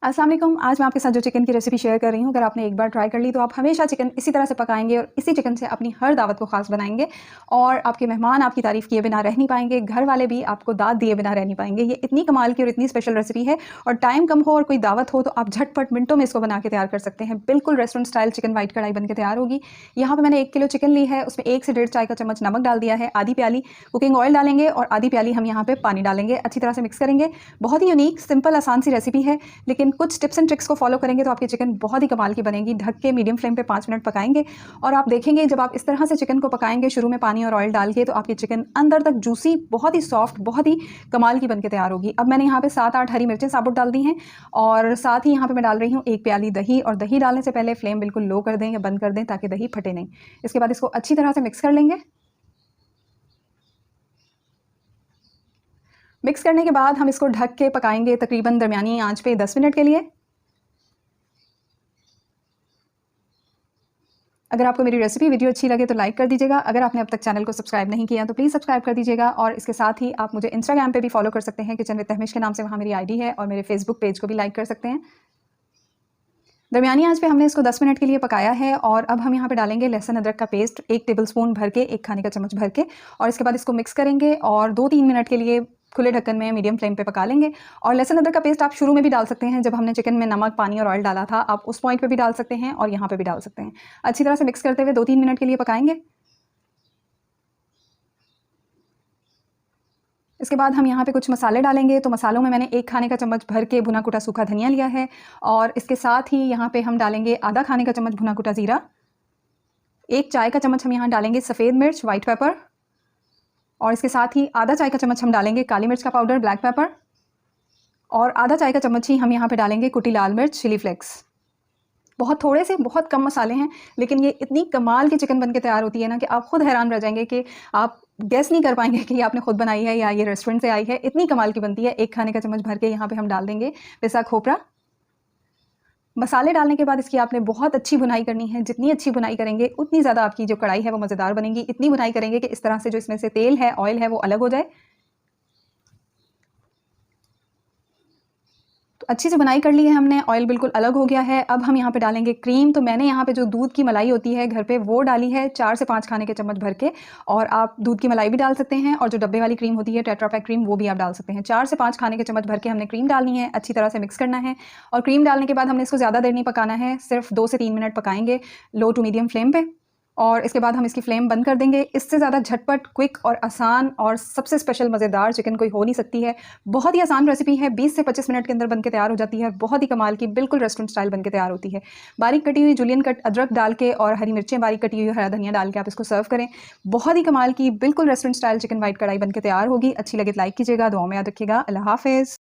अस्सलाम वालेकुम। आज मैं आपके साथ जो चिकन की रेसिपी शेयर कर रही हूँ, अगर आपने एक बार ट्राई कर ली तो आप हमेशा चिकन इसी तरह से पकाएंगे और इसी चिकन से अपनी हर दावत को ख़ास बनाएंगे और आपके मेहमान आपकी तारीफ़ किए बिना रह नहीं पाएंगे, घर वाले भी आपको दाद दिए बिना रह नहीं पाएंगे। ये इतनी कमाल की और इतनी स्पेशल रेसिपी है और टाइम कम हो और कोई दावत हो तो आप झटपट मिनटों में इसको बना के तैयार कर सकते हैं। बिल्कुल रेस्टोरेंट स्टाइल चिकन वाइट कढ़ाई बन के तैयार होगी। यहाँ पर मैंने 1 किलो चिकन ली है, उसमें 1 से 1.5 चाय का चम्मच नमक डाल दिया है, आधी प्याली कुकिंग ऑयल डालेंगे और आधी प्याली हम यहाँ पे पानी डालेंगे। अच्छी तरह से मिक्स करेंगे। बहुत ही यूनिक, सिंपल, आसान सी रेसिपी है, लेकिन कुछ टिप्स एंड ट्रिक्स को फॉलो करेंगे तो आपकी चिकन बहुत ही कमाल की बनेगी। ढक के मीडियम फ्लेम पे 5 मिनट पकाएंगे और आप देखेंगे जब आप इस तरह से चिकन को पकाएंगे शुरू में पानी और ऑयल डाल के, तो आपकी चिकन अंदर तक जूसी, बहुत ही सॉफ्ट, बहुत ही कमाल की बन के तैयार होगी। अब मैंने यहाँ पे 7-8 हरी मिर्चें साबुत डाल दी हैं और साथ ही यहाँ पे मैं डाल रही हूँ 1 प्याली दही। और दही डालने से पहले फ्लेम बिल्कुल लो कर दें या बंद कर दें ताकि दही फटे नहीं। इसके बाद इसको अच्छी तरह से मिक्स कर लेंगे। मिक्स करने के बाद हम इसको ढक के पकाएंगे तकरीबन दरमियानी आंच पे 10 मिनट के लिए। अगर आपको मेरी रेसिपी वीडियो अच्छी लगे तो लाइक कर दीजिएगा। अगर आपने अब तक चैनल को सब्सक्राइब नहीं किया तो प्लीज़ सब्सक्राइब कर दीजिएगा और इसके साथ ही आप मुझे इंस्टाग्राम पे भी फॉलो कर सकते हैं, किचन विद तहमिश के नाम से, वहाँ मेरी आईडी है, और मेरे फेसबुक पेज को भी लाइक कर सकते हैं। दरमियानी आंच पे हमने इसको 10 मिनट के लिए पकाया है और अब हम यहाँ पे डालेंगे लहसुन अदरक का पेस्ट 1 टेबलस्पून भर के, 1 खाने का चम्मच भर के, और इसके बाद इसको मिक्स करेंगे और 2-3 मिनट के लिए खुले ढक्कन में मीडियम फ्लेम पे पका लेंगे। और लहसुन अदरक का पेस्ट आप शुरू में भी डाल सकते हैं, जब हमने चिकन में नमक, पानी और ऑयल डाला था, आप उस पॉइंट पे भी डाल सकते हैं और यहाँ पे भी डाल सकते हैं। अच्छी तरह से मिक्स करते हुए 2-3 मिनट के लिए पकाएंगे। इसके बाद हम यहाँ पे कुछ मसाले डालेंगे। तो मसालों में मैंने 1 खाने का चम्मच भर के भुना कुटा सूखा धनिया लिया है और इसके साथ ही यहाँ पे हम डालेंगे आधा खाने का चम्मच भुना कुटा ज़ीरा, 1 चाय का चम्मच हम यहाँ डालेंगे सफ़ेद मिर्च, वाइट पेपर, और इसके साथ ही आधा चाय का चम्मच हम डालेंगे काली मिर्च का पाउडर, ब्लैक पेपर, और आधा चाय का चम्मच ही हम यहाँ पे डालेंगे कुटी लाल मिर्च, चिली फ्लेक्स। बहुत थोड़े से, बहुत कम मसाले हैं, लेकिन ये इतनी कमाल की चिकन बन के तैयार होती है ना कि आप खुद हैरान रह जाएंगे कि आप गेस नहीं कर पाएंगे कि ये आपने खुद बनाई है या ये रेस्टोरेंट से आई है। इतनी कमाल की बनती है। 1 खाने का चम्मच भर के यहाँ पे हम डाल देंगे पिसा खोपरा। मसाले डालने के बाद इसकी आपने बहुत अच्छी भुनाई करनी है। जितनी अच्छी भुनाई करेंगे उतनी ज़्यादा आपकी जो कढ़ाई है वो मज़ेदार बनेगी। इतनी भुनाई करेंगे कि इस तरह से जो इसमें से तेल है, ऑयल है, वो अलग हो जाए। तो अच्छी से बुनाई कर ली है हमने, ऑयल बिल्कुल अलग हो गया है। अब हम यहाँ पे डालेंगे क्रीम। तो मैंने यहाँ पे जो दूध की मलाई होती है घर पे, वो डाली है 4 से 5 खाने के चम्मच भर के, और आप दूध की मलाई भी डाल सकते हैं और जो डब्बे वाली क्रीम होती है, टेट्रा पैक क्रीम, वो भी आप डाल सकते हैं। 4 से 5 खाने के चम्मच भर के हमने क्रीम डालनी है। अच्छी तरह से मिक्स करना है और क्रीम डालने के बाद हमने इसको ज़्यादा देर नहीं पकाना है, सिर्फ 2 से 3 मिनट पकाएंगे लो टू मीडियम फ्लेम पे, और इसके बाद हम इसकी फ्लेम बंद कर देंगे। इससे ज़्यादा झटपट, क्विक और आसान और सबसे स्पेशल मज़ेदार चिकन कोई हो नहीं सकती है। बहुत ही आसान रेसिपी है, 20 से 25 मिनट के अंदर बन के तैयार हो जाती है। बहुत ही कमाल की, बिल्कुल रेस्टोरेंट स्टाइल बन के तैयार होती है। बारीक कटी हुई जूलियन कट अदरक डाल के और हरी मिर्चें बारीक कटी हुई, हरा धनिया डाल के आप इसको सर्व करें। बहुत ही कमाल की, बिल्कुल रेस्टोरेंट स्टाइल चिकन वाइट कढ़ाई बन के तैयार होगी। अच्छी लगे तो लाइक कीजिएगा, दुआओं में याद रखिएगा। अल्लाह हाफिज़।